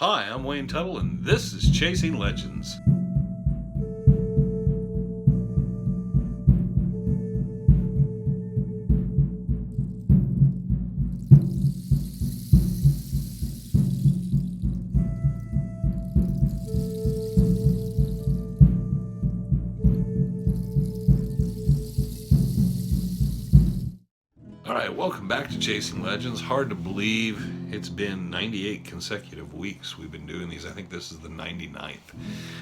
Hi, I'm Wayne Tuttle, and this is Chasing Legends. Alright, welcome back to Chasing Legends. Hard to believe it's been 98 consecutive weeks we've been doing these. I think this is the 99th.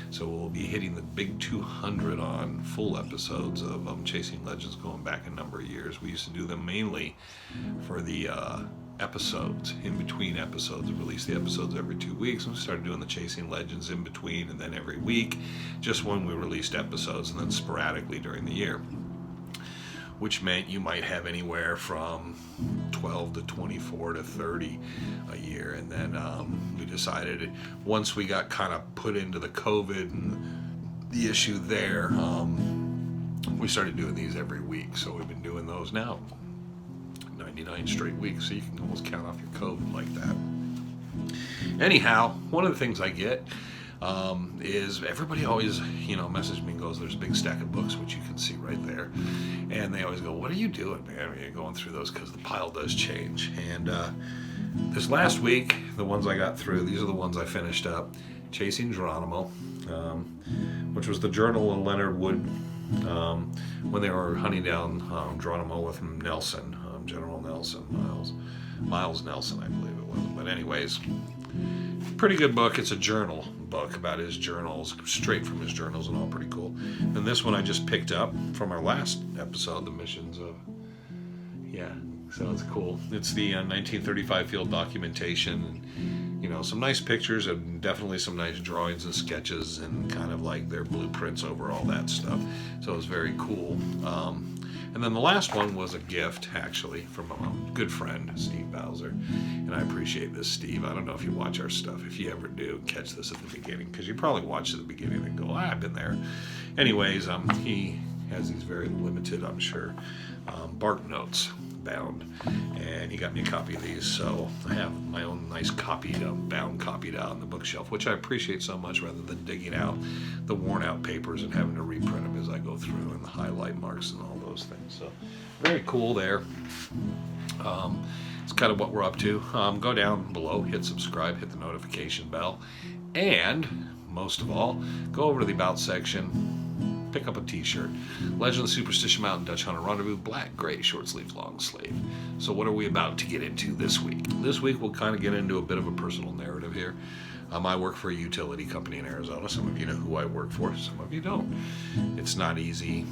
So we'll be hitting the big 200 on full episodes of Chasing Legends going back a number of years. We used to do them mainly for the episodes, in between episodes. We release the episodes every 2 weeks, and we started doing the Chasing Legends in between and then every week, just when we released episodes, and then sporadically during the year. Which meant you might have anywhere from 12 to 24 to 30 a year. And then we decided, once we got kind of put into the COVID and the issue there, we started doing these every week. So we've been doing those now 99 straight weeks, so you can almost count off your COVID like that. Anyhow, one of the things I get is everybody always, message me and goes, there's a big stack of books, which you can see right there. And they always go, what are you doing, man? You're going through those because the pile does change. And this last week, the ones I got through, these are the ones I finished up. Chasing Geronimo, which was the journal of Leonard Wood when they were hunting down Geronimo with Nelson, General Nelson, Miles Nelson, I believe it was. But anyways, pretty good book. It's a journal book about his journals, straight from his journals, and all pretty cool. And this one I just picked up from our last episode, the missions of, so it's cool. It's the 1935 field documentation, and, some nice pictures and definitely some nice drawings and sketches and kind of like their blueprints over all that stuff. So it was very cool. And then the last one was a gift, actually, from a good friend, Steve Bowser. And I appreciate this, Steve. I don't know if you watch our stuff. If you ever do, catch this at the beginning, because you probably watch at the beginning and go, I've been there. Anyways, he has these very limited, I'm sure, bark notes bound. And he got me a copy of these, so I have my own nice copied, bound copied out on the bookshelf, which I appreciate so much, rather than digging out the worn out papers and having to reprint them as I go through, and the highlight marks and all those things. So very cool there. It's kind of what we're up to. Go down below, hit subscribe, hit the notification bell, and most of all, go over to the About section, pick up a t-shirt. Legend of the Superstition Mountain Dutch Hunter Rendezvous, black, gray, short sleeve, long sleeve. So what are we about to get into this week? This week we'll kind of get into a bit of a personal narrative here. I work for a utility company in Arizona. Some of you know who I work for, some of you don't. It's not easy.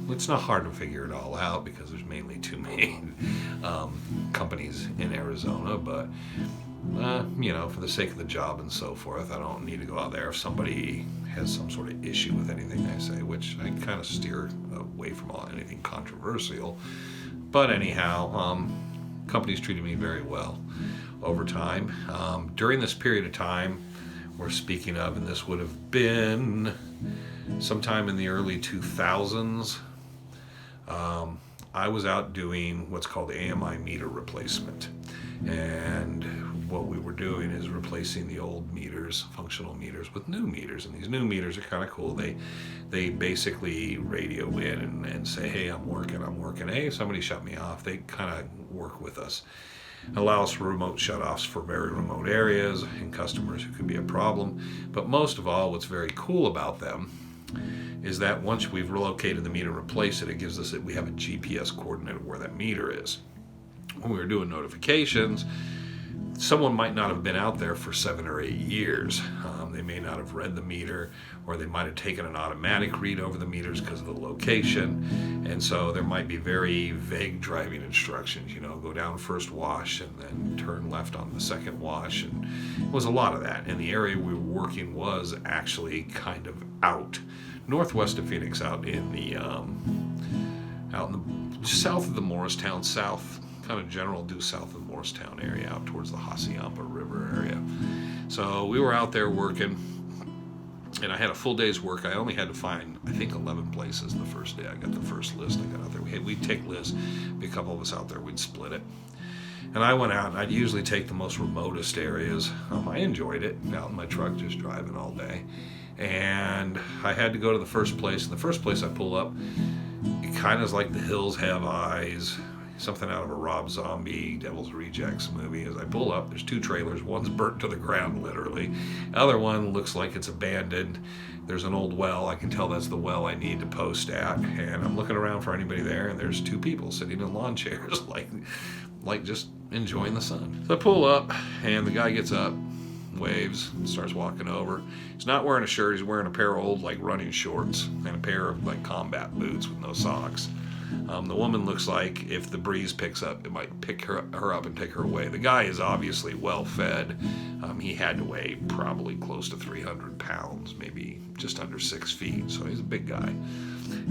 It's not hard to figure it all out because there's mainly two main companies in Arizona, but for the sake of the job and so forth, I don't need to go out there if somebody has some sort of issue with anything I say, which I kind of steer away from anything controversial. But anyhow, companies treated me very well over time. During this period of time we're speaking of, and this would have been sometime in the early 2000s, I was out doing what's called AMI meter replacement. And what we were doing is replacing the old meters, functional meters, with new meters. And these new meters are kind of cool. They basically radio in and say, hey, I'm working. Hey, somebody shut me off. They kind of work with us. Allow us for remote shutoffs for very remote areas and customers who could be a problem. But most of all, what's very cool about them is that once we've relocated the meter and replaced it, it gives us we have a GPS coordinate of where that meter is. When we were doing notifications, someone might not have been out there for 7 or 8 years. They may not have read the meter, or they might have taken an automatic read over the meters because of the location. And so there might be very vague driving instructions, go down first wash and then turn left on the second wash. And it was a lot of that. And the area we were working was actually kind of out northwest of Phoenix, out in the south of the Morristown, kind of general due south of the Morristown area, out towards the Hassayampa River area. So we were out there working, and I had a full day's work. I only had to find, I think, 11 places the first day. I got the first list. I got out there. We'd take lists, be a couple of us out there, we'd split it. And I went out, and I'd usually take the most remotest areas. I enjoyed it, out in my truck just driving all day. And I had to go to the first place. And the first place I pull up, it kind of is like The Hills Have Eyes, something out of a Rob Zombie, Devil's Rejects movie. As I pull up, there's 2 trailers. One's burnt to the ground, literally. The other one looks like it's abandoned. There's an old well. I can tell that's the well I need to post at. And I'm looking around for anybody there, and there's 2 people sitting in lawn chairs, like just enjoying the sun. So I pull up, and the guy gets up, waves, starts walking over. He's not wearing a shirt. He's wearing a pair of old, running shorts and a pair of, combat boots with no socks. The woman looks like if the breeze picks up, it might pick her up and take her away. The guy is obviously well fed. He had to weigh probably close to 300 pounds, maybe just under 6 feet. So he's a big guy.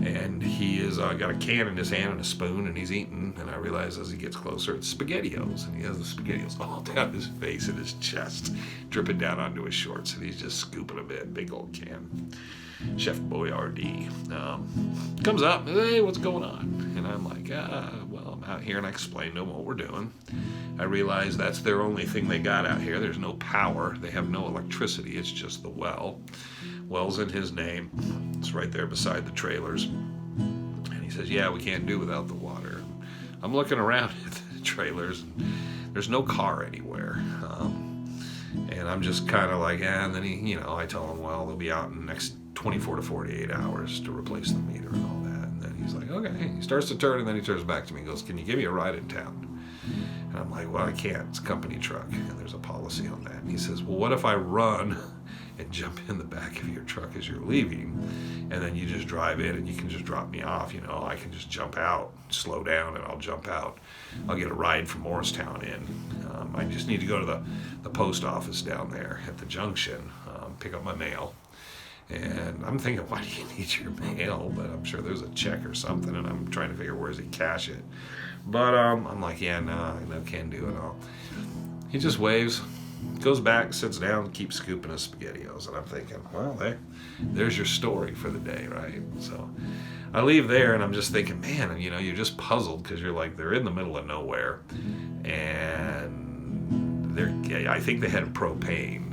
And he is got a can in his hand and a spoon, and he's eating. And I realize as he gets closer, it's SpaghettiOs. And he has the SpaghettiOs all down his face and his chest, dripping down onto his shorts. And he's just scooping them in, big old can. Chef Boyardee comes up, hey, what's going on? And I'm like, well, I'm out here, and I explain to him what we're doing. I realize that's their only thing they got out here. There's no power. They have no electricity. It's just the well. Well's in his name. It's right there beside the trailers. And he says, yeah, we can't do without the water. I'm looking around at the trailers, and there's no car anywhere. And I'm just kind of like, and then I tell him, well, they'll be out in the next 24 to 48 hours to replace the meter and all that. And then he's like, okay. He starts to turn, and then he turns back to me and goes, can you give me a ride in town? And I'm like, well, I can't. It's a company truck, and there's a policy on that. And he says, well, what if I run and jump in the back of your truck as you're leaving, and then you just drive in and you can just drop me off? I can just jump out, slow down, and I'll jump out. I'll get a ride from Morristown in. I just need to go to the post office down there at the junction, pick up my mail. And I'm thinking, why do you need your mail? But I'm sure there's a check or something, and I'm trying to figure where does he cash it. But I'm like, yeah, no can do it all. He just waves, goes back, sits down, keeps scooping his SpaghettiOs. And I'm thinking, well, there's your story for the day, right? So I leave there, and I'm just thinking, man, you're just puzzled because you're like, they're in the middle of nowhere. And I think they had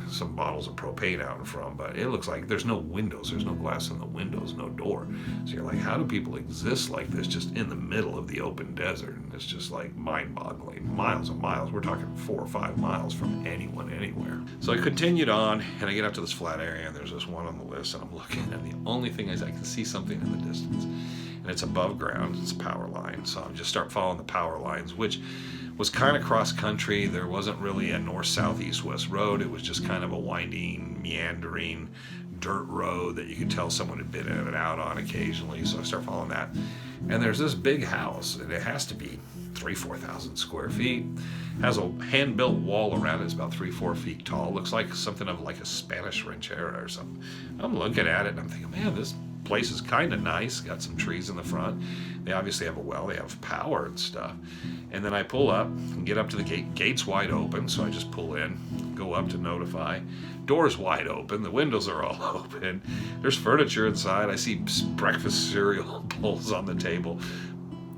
some bottles of propane out in front, but it looks like there's no windows, there's no glass in the windows, no door. So you're like, how do people exist like this just in the middle of the open desert? And it's just like mind-boggling. Miles and miles. We're talking 4 or 5 miles from anyone anywhere. So I continued on, and I get up to this flat area, and there's this one on the list, and I'm looking, and the only thing is I can see something in the distance, and it's above ground. It's a power line. So I just start following the power lines, which was kind of cross country. There wasn't really a north, south, east, west road. It was just kind of a winding, meandering dirt road that you could tell someone had been in and out on occasionally. So I start following that. And there's this big house, and it has to be 4,000 square feet. Has a hand-built wall around it. It's about 3-4 feet tall. Looks like something of like a Spanish ranchera or something. I'm looking at it, and I'm thinking, man, this place is kind of nice. Got some trees in the front. They obviously have a well. They have power and stuff. And then I pull up and get up to the gate. Gate's wide open, so I just pull in, go up to notify. Door's wide open. The windows are all open. There's furniture inside. I see breakfast cereal bowls on the table.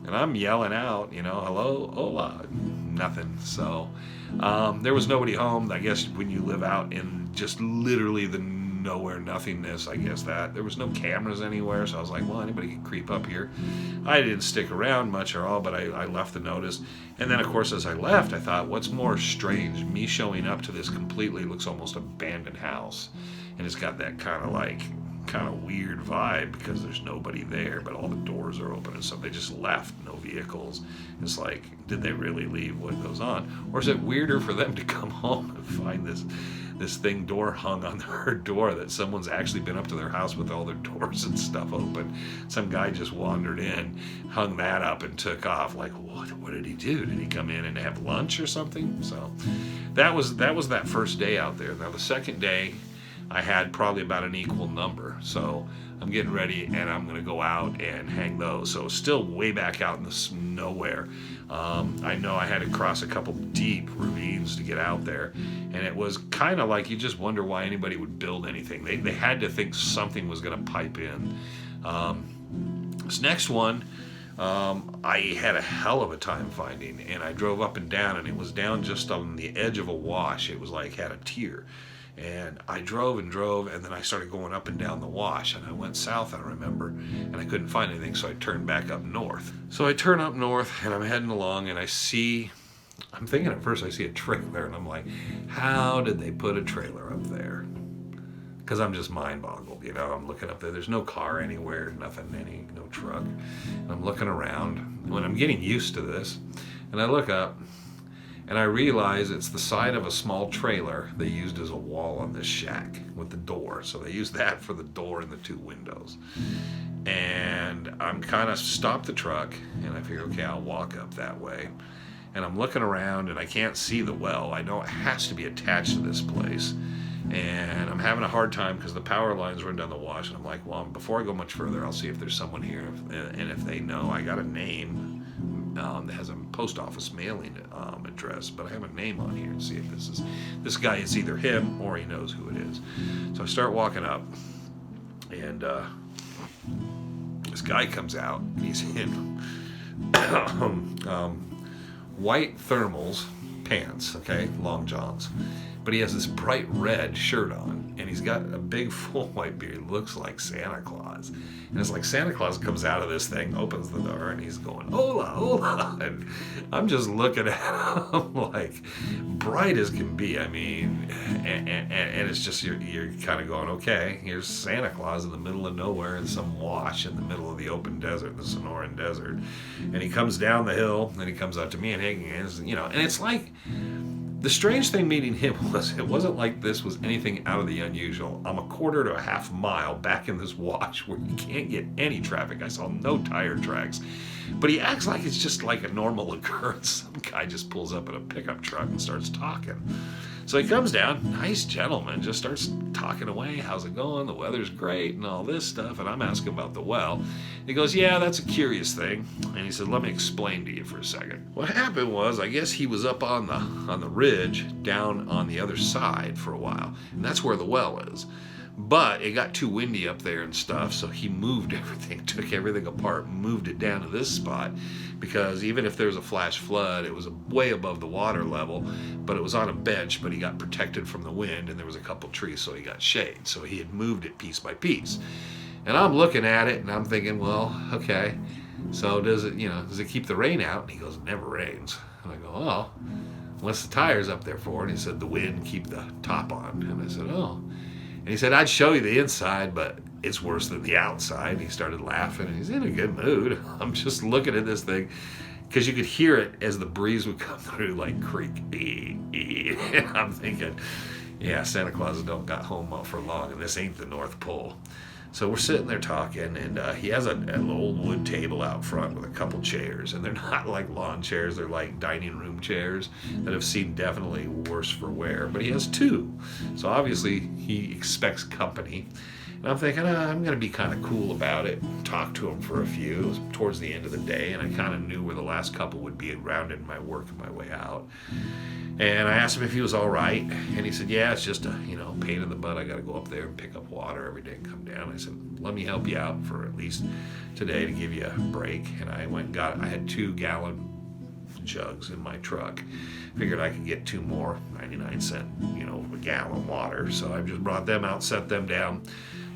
And I'm yelling out, hello, hola, nothing. So there was nobody home. I guess when you live out in just literally the nowhere nothingness, I guess that there was no cameras anywhere. So I was like, well, anybody can creep up here. I didn't stick around much at all, but I left the notice. And then, of course, as I left, I thought, what's more strange, me showing up to this completely looks almost abandoned house, and it's got that kind of weird vibe because there's nobody there, but all the doors are open and stuff. They just left, no vehicles. It's like, did they really leave? What goes on? Or is it weirder for them to come home and find this thing door hung on their door, that someone's actually been up to their house with all their doors and stuff open? Some guy just wandered in, hung that up, and took off. Like, what did he do? Did he come in and have lunch or something? So that was that first day out there. Now the second day, I had probably about an equal number. So I'm getting ready, and I'm going to go out and hang those. So still way back out in the nowhere. I know I had to cross a couple deep ravines to get out there. And it was kind of like you just wonder why anybody would build anything. They had to think something was going to pipe in. This next one, I had a hell of a time finding, and I drove up and down, and it was down just on the edge of a wash. It was like had a tier, and I drove and drove, and then I started going up and down the wash, and I went south, I remember, and I couldn't find anything, so I turned back up north. So I turn up north, and I'm heading along, and I'm thinking at first I see a trailer, and I'm like, how did they put a trailer up there? Because I'm just mind boggled, I'm looking up there. There's no car anywhere, nothing, no truck. And I'm looking around when I'm getting used to this, and I look up, and I realize it's the side of a small trailer they used as a wall on this shack with the door. So they used that for the door and the two windows. And I'm kind of stopped the truck, and I figure, okay, I'll walk up that way. And I'm looking around, and I can't see the well. I know it has to be attached to this place. And I'm having a hard time because the power lines run down the wash, and I'm like, well, before I go much further, I'll see if there's someone here, and if they know. I got a name that has a post office mailing address, but I have a name on here and see if this guy is either him or he knows who it is. So I start walking up, and this guy comes out. He's in white thermals, pants, okay, long johns. But he has this bright red shirt on, and he's got a big full white beard. It looks like Santa Claus. And it's like Santa Claus comes out of this thing, opens the door, and he's going, hola, hola. And I'm just looking at him like bright as can be. I mean, and it's just, you're kind of going, okay, here's Santa Claus in the middle of nowhere in some wash in the middle of the open desert, the Sonoran Desert. And he comes down the hill, and he comes out to me and hanging hands, and it's like, the strange thing meeting him was it wasn't like this was anything out of the unusual. I'm a quarter to a half mile back in this wash where you can't get any traffic. I saw no tire tracks. But he acts like it's just like a normal occurrence. Some guy just pulls up in a pickup truck and starts talking. So he comes down, nice gentleman, just starts talking away. How's it going? The weather's great and all this stuff. And I'm asking about the well. He goes, yeah, that's a curious thing. And he said, let me explain to you for a second. What happened was, I guess he was up on the ridge down on the other side for a while. And that's where the well is. But it got too windy up there and stuff, so he moved everything, took everything apart, moved it down to this spot, because even if there was a flash flood, it was way above the water level, but it was on a bench, but he got protected from the wind, and there was a couple trees, so he got shade. So he had moved it piece by piece. And I'm looking at it, and I'm thinking, well, okay, so does it keep the rain out? And he goes, it never rains. And I go, oh, what's the tires up there for? And he said, the wind keep the top on. And I said, oh. And he said, I'd show you the inside, but it's worse than the outside. And he started laughing, and he's in a good mood. I'm just looking at this thing, because you could hear it as the breeze would come through, like creak. And I'm thinking, yeah, Santa Claus don't got home for long, and this ain't the North Pole. So we're sitting there talking, and he has an old wood table out front with a couple chairs, and they're not like lawn chairs, they're like dining room chairs that have seen definitely worse for wear, but he has two. So obviously he expects company. And I'm thinking, I'm going to be kind of cool about it, talk to him for a few. It was towards the end of the day, and I kind of knew where the last couple would be around in my work and my way out. And I asked him if he was all right, and he said, yeah, it's just a pain in the butt. I got to go up there and pick up water every day and come down. I said, let me help you out for at least today to give you a break. And I went and I had 2-gallon jugs in my truck. Figured I could get 2 more, 99-cent, a gallon water. So I just brought them out, set them down.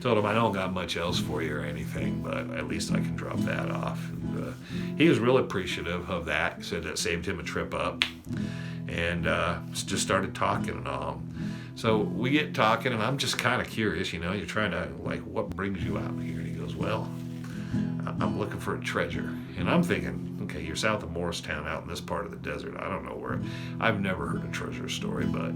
Told him I don't got much else for you or anything, but at least I can drop that off. And, he was real appreciative of that. He said that saved him a trip up, and just started talking and all. So we get talking, and I'm just kind of curious, you're trying to, what brings you out here? And he goes, well, I'm looking for a treasure. And I'm thinking, okay, you're south of Morristown out in this part of the desert. I don't know where. I've never heard a treasure story, but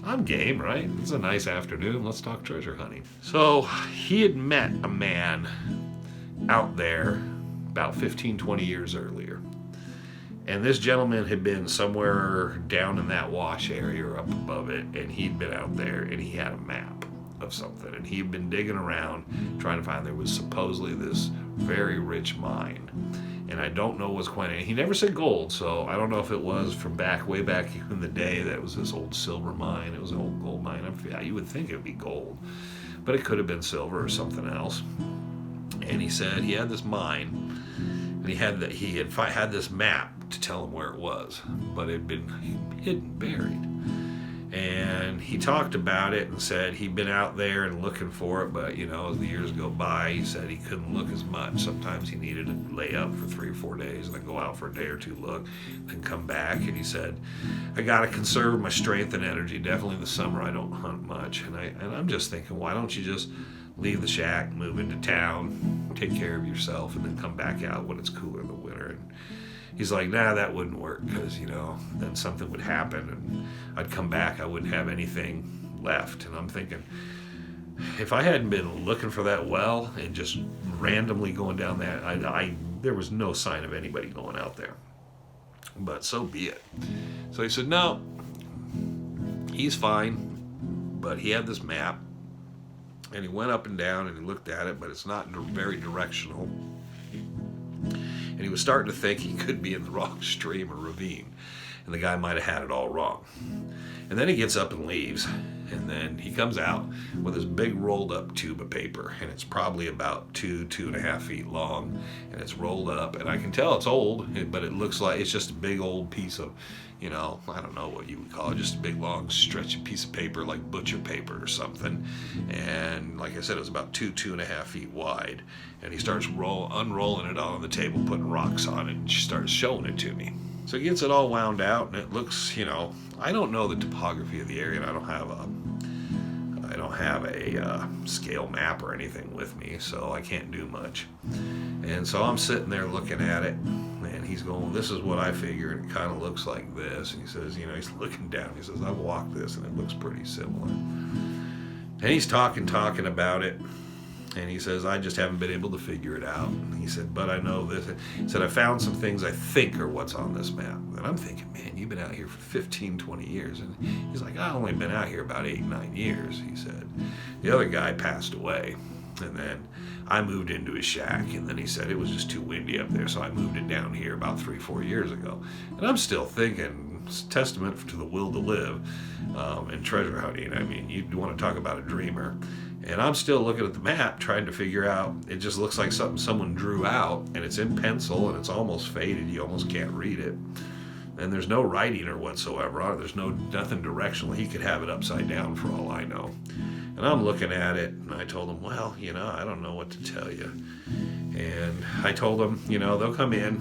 I'm game, right? It's a nice afternoon. Let's talk treasure hunting. So he had met a man out there about 15, 20 years earlier. And this gentleman had been somewhere down in that wash area or up above it, and he'd been out there, and he had a map of something. And he'd been digging around trying to find, there was supposedly this very rich mine. And I don't know what's quite, he never said gold, so I don't know if it was from way back in the day that was this old silver mine. It was an old gold mine. You would think it would be gold, but it could have been silver or something else. And he said he had this mine, And he had this map to tell him where it was, but it had been hidden, buried. And he talked about it and said he'd been out there and looking for it, but as the years go by, he said he couldn't look as much. Sometimes he needed to lay up for 3 or 4 days and then go out for a day or two, look, then come back. And he said, I got to conserve my strength and energy. Definitely in the summer I don't hunt much. And I'm just thinking, why don't you just leave the shack, move into town, take care of yourself, and then come back out when it's cooler in the winter? And he's like, nah, that wouldn't work, because, then something would happen and I'd come back, I wouldn't have anything left. And I'm thinking, if I hadn't been looking for that well and just randomly going down that, there was no sign of anybody going out there. But so be it. So he said, no, he's fine, but he had this map, and he went up and down and he looked at it, but it's not very directional. And he was starting to think he could be in the wrong stream or ravine, and the guy might have had it all wrong. And then he gets up and leaves, and then he comes out with this big rolled up tube of paper, and it's probably about 2.5 feet long, and it's rolled up, and I can tell it's old, but it looks like it's just a big old piece of, I don't know what you would call it, just a big long stretchy piece of paper like butcher paper or something. And like I said, it was about 2.5 feet wide, and he starts unrolling it on the table, putting rocks on it, and she starts showing it to me. So he gets it all wound out, and it looks, I don't know the topography of the area, and I don't have a scale map or anything with me, so I can't do much. And so I'm sitting there looking at it, and he's going, this is what I figure, and it kind of looks like this. And he says, he's looking down, he says, I've walked this, and it looks pretty similar. And he's talking about it, and he says, I just haven't been able to figure it out. And he said, but I know this. He said, I found some things I think are what's on this map. And I'm thinking, man, you've been out here for 15, 20 years. And he's like, I've only been out here about 8, 9 years, he said. The other guy passed away. And then I moved into his shack. And then he said it was just too windy up there, so I moved it down here about 3, 4 years ago. And I'm still thinking, it's a testament to the will to live and treasure hunting. I mean, you want to talk about a dreamer. And I'm still looking at the map, trying to figure out, it just looks like something someone drew out, and it's in pencil, and it's almost faded. You almost can't read it. And there's no writing or whatsoever on it. There's nothing directional. He could have it upside down for all I know. And I'm looking at it, and I told him, well, I don't know what to tell you. And I told him, they'll come in.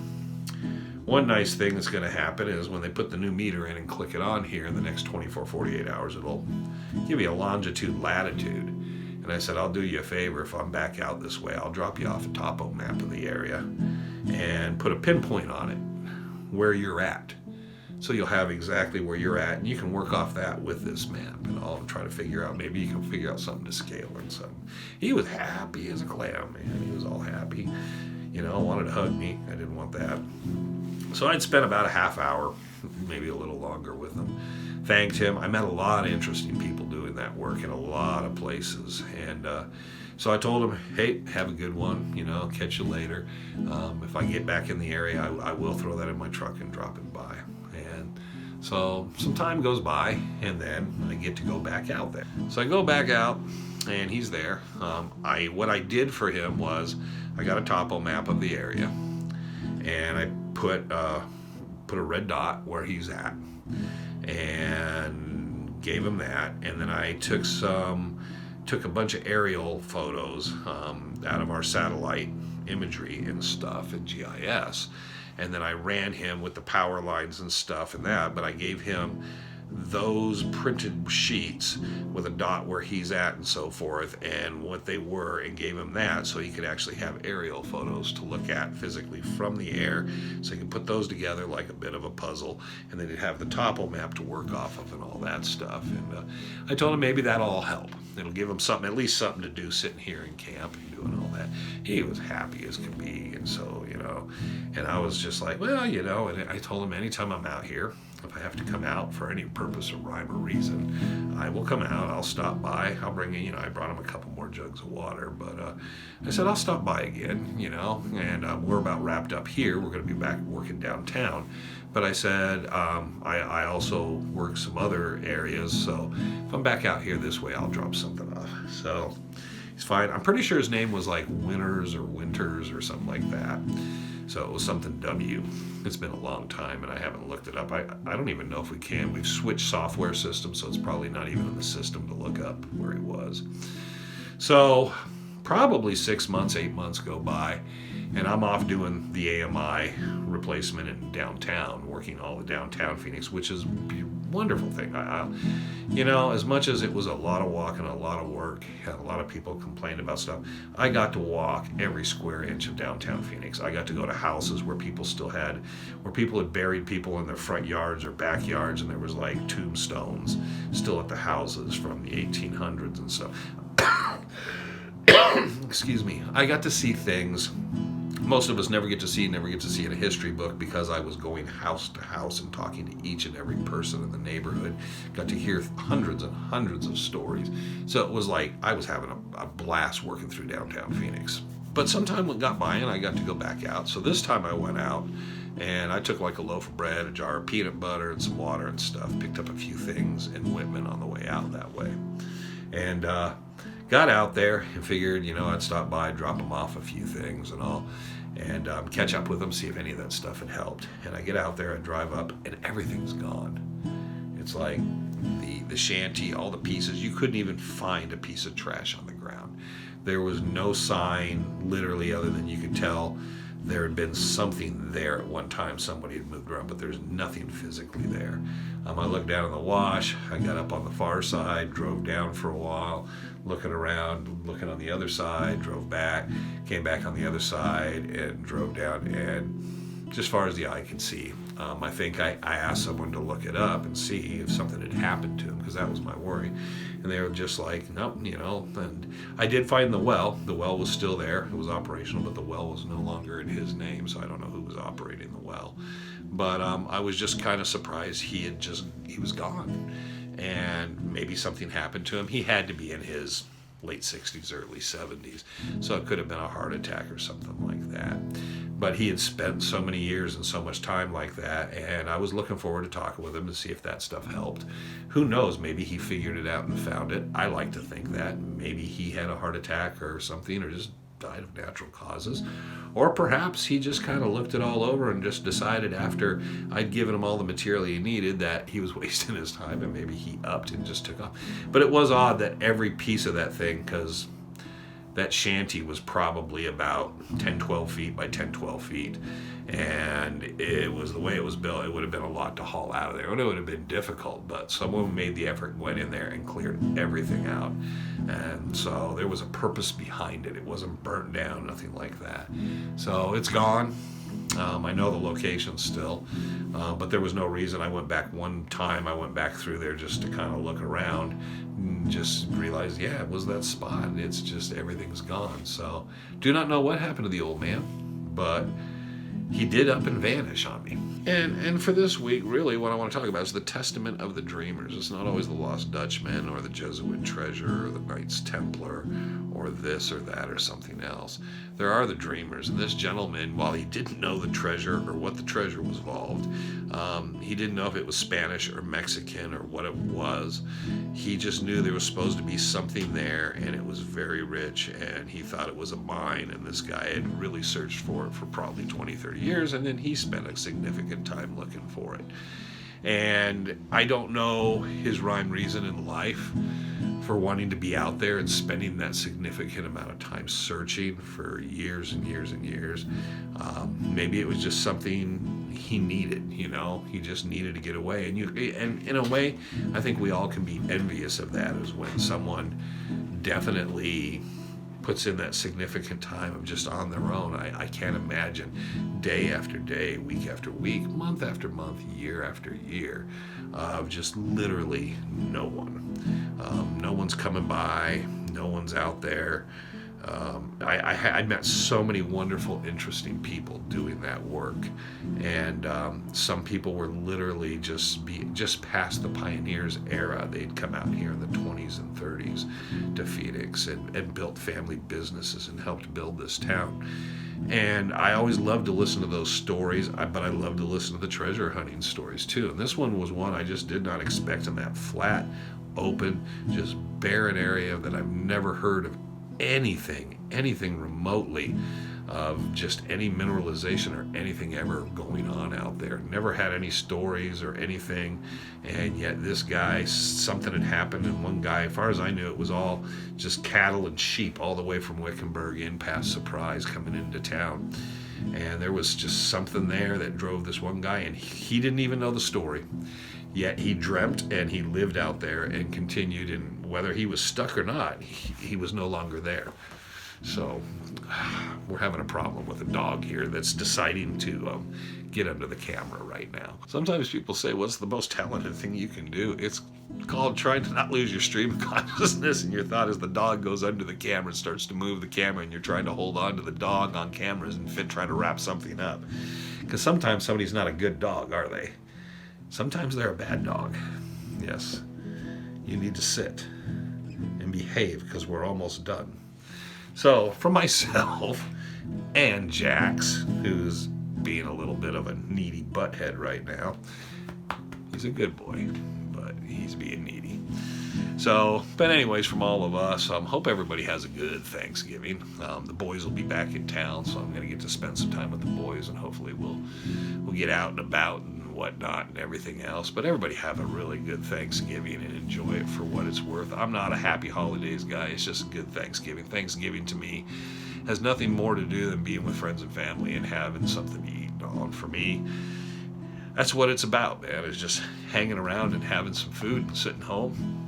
One nice thing that's going to happen is when they put the new meter in and click it on here in the next 24, 48 hours, it'll give you a longitude, latitude. And I said, I'll do you a favor if I'm back out this way. I'll drop you off a topo map of the area and put a pinpoint on it where you're at. So you'll have exactly where you're at, and you can work off that with this map. And I'll try to figure out, maybe you can figure out something to scale and something. He was happy as a clam, man. He was all happy. Wanted to hug me. I didn't want that. So I'd spent about a half hour, maybe a little longer with him. Thanked him. I met a lot of interesting people doing that work in a lot of places. And so I told him, hey, have a good one. Catch you later. If I get back in the area, I will throw that in my truck and drop it by. And so some time goes by, and then I get to go back out there. So I go back out, and he's there. What I did for him was I got a topo map of the area, and I put a red dot where he's at, and gave him that. And then I took a bunch of aerial photos out of our satellite imagery and stuff and GIS, and then I ran him with the power lines and stuff and that, but I gave him those printed sheets with a dot where he's at and so forth and what they were, and gave him that so he could actually have aerial photos to look at physically from the air, so he could put those together like a bit of a puzzle, and then he'd have the topo map to work off of and all that stuff. And I told him maybe that'll all help. It'll give him something, at least something to do sitting here in camp and doing all that. He was happy as could be. And so, and I was just like, well, and I told him anytime I'm out here, if I have to come out for any purpose or rhyme or reason, I will come out. I'll stop by. I'll bring in, I brought him a couple more jugs of water, but I said, I'll stop by again, and we're about wrapped up here. We're going to be back working downtown. But I said, I also work some other areas, so if I'm back out here this way, I'll drop something off. So he's fine. I'm pretty sure his name was like Winters or something like that. So it was something W. It's been a long time, and I haven't looked it up. I don't even know if we can. We've switched software systems, so it's probably not even in the system to look up where he was. So probably 6 months, 8 months go by, and I'm off doing the AMI replacement in downtown, working all the downtown Phoenix, which is a wonderful thing. As much as it was a lot of walking, a lot of work, had a lot of people complained about stuff, I got to walk every square inch of downtown Phoenix. I got to go to houses where people had buried people in their front yards or backyards, and there was like tombstones still at the houses from the 1800s and stuff. Excuse me. I got to see things most of us never get to see in a history book, because I was going house to house and talking to each and every person in the neighborhood. Got to hear hundreds and hundreds of stories. So it was like I was having a blast working through downtown Phoenix. But some time got by and I got to go back out. So this time I went out and I took like a loaf of bread, a jar of peanut butter, and some water and stuff. Picked up a few things in Whitman on the way out that way. And got out there and figured, I'd stop by, drop them off a few things and all, and catch up with them, see if any of that stuff had helped. And I get out there, I drive up, and everything's gone. It's like the shanty, all the pieces, you couldn't even find a piece of trash on the ground. There was no sign, literally, other than you could tell there had been something there at one time. Somebody had moved around, but there's nothing physically there. I looked down in the wash. I got up on the far side, drove down for a while, looking around, looking on the other side, drove back, came back on the other side, and drove down. And just as far as the eye can see, I think I asked someone to look it up and see if something had happened to him, because that was my worry. And they were just like, nope, and I did find the well. The well was still there. It was operational, but the well was no longer in his name, so I don't know who was operating the well. But I was just kind of surprised he was gone. And maybe something happened to him. He had to be in his late 60s, early 70s, so it could have been a heart attack or something like that. But he had spent so many years and so much time like that, and I was looking forward to talking with him to see if that stuff helped. Who knows, maybe he figured it out and found it. I like to think that. Maybe he had a heart attack or something, or just died of natural causes. Or perhaps he just kind of looked it all over and just decided, after I'd given him all the material he needed, that he was wasting his time, and maybe he upped and just took off. But it was odd that every piece of that thing, because that shanty was probably about 10, 12 feet by 10, 12 feet. And it was the way it was built, it would have been a lot to haul out of there. And it would have been difficult, but someone made the effort and went in there and cleared everything out. And so there was a purpose behind it. It wasn't burnt down, nothing like that. So it's gone. I know the location still, but there was no reason. I went back one time. I went back through there just to kind of look around, and just realized, yeah, it was that spot. It's just everything's gone. So do not know what happened to the old man, but he did up and vanish on me. And for this week, really, what I want to talk about is the Testament of the Dreamers. It's not always the Lost Dutchman or the Jesuit treasure or the Knights Templar or this or that or something else. There are the Dreamers. And this gentleman, while he didn't know the treasure or what the treasure was involved, he didn't know if it was Spanish or Mexican or what it was. He just knew there was supposed to be something there, and it was very rich, and he thought it was a mine, and this guy had really searched for it for probably 20, 30 years, and then he spent a significant time looking for it. And I don't know his rhyme reason in life for wanting to be out there and spending that significant amount of time searching for years and years and years. Maybe it was just something he needed, he just needed to get away. And in a way, I think we all can be envious of that, is when someone definitely puts in that significant time of just on their own. I can't imagine day after day, week after week, month after month, year after year of just literally no one. No one's coming by, no one's out there. I met so many wonderful, interesting people doing that work, and some people were literally just past the pioneers era. They'd come out here in the 20s and 30s to Phoenix and built family businesses and helped build this town. And I always loved to listen to those stories, but I love to listen to the treasure hunting stories too. And this one was one I just did not expect, in that flat, open, just barren area that I've never heard of anything remotely of just any mineralization or anything ever going on out there. Never had any stories or anything, and yet this guy, something had happened, and one guy, as far as I knew, it was all just cattle and sheep all the way from Wickenburg in past Surprise coming into town. And there was just something there that drove this one guy, and he didn't even know the story. Yet he dreamt and he lived out there and continued, and whether he was stuck or not, he was no longer there. So we're having a problem with a dog here that's deciding to get under the camera right now. Sometimes people say, what's the most talented thing you can do? It's called trying to not lose your stream of consciousness and your thought as the dog goes under the camera and starts to move the camera, and you're trying to hold on to the dog on cameras and try to wrap something up. Because sometimes somebody's not a good dog, are they? Sometimes they're a bad dog. Yes. You need to sit and behave because we're almost done. So, for myself and Jax, who's being a little bit of a needy butthead right now, he's a good boy, but he's being needy. So, but anyways, from all of us, hope everybody has a good Thanksgiving. The boys will be back in town, so I'm going to get to spend some time with the boys, and hopefully we'll get out and about and whatnot and everything else. But everybody have a really good Thanksgiving and enjoy it for what it's worth. I'm not a happy holidays guy. It's just a good Thanksgiving. Thanksgiving to me has nothing more to do than being with friends and family and having something to eat on. For me, that's what it's about, man. It's just hanging around and having some food and sitting home.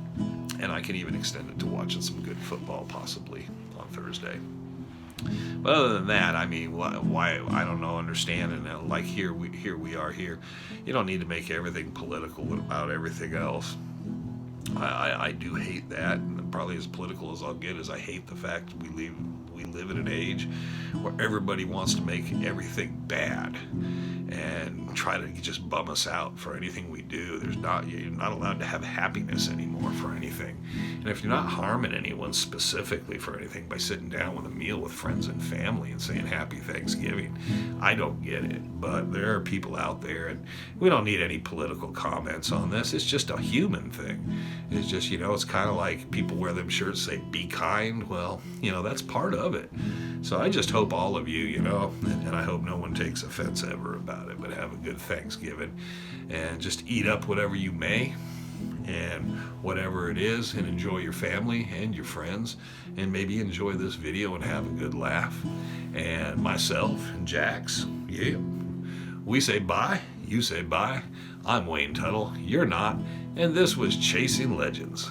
And I can even extend it to watching some good football possibly on Thursday. But other than that, I mean, why I don't know, understand, and like here we are here. You don't need to make everything political about everything else. I do hate that, and probably as political as I'll get is I hate the fact we live in an age where everybody wants to make everything bad and try to just bum us out for anything we do. You're not allowed to have happiness anymore for anything. And if you're not harming anyone specifically for anything by sitting down with a meal with friends and family and saying Happy Thanksgiving, I don't get it. But there are people out there, and we don't need any political comments on this. It's just a human thing. It's just, it's kind of like people wear them shirts say be kind. Well, that's part of it. So I just hope all of you, and I hope no one takes offense ever about it, but have a good Thanksgiving and just eat up whatever you may and whatever it is, and enjoy your family and your friends, and maybe enjoy this video and have a good laugh. And myself and Jax, we say bye, you say bye. I'm Wayne Tuttle, you're not, and this was Chasing Legends.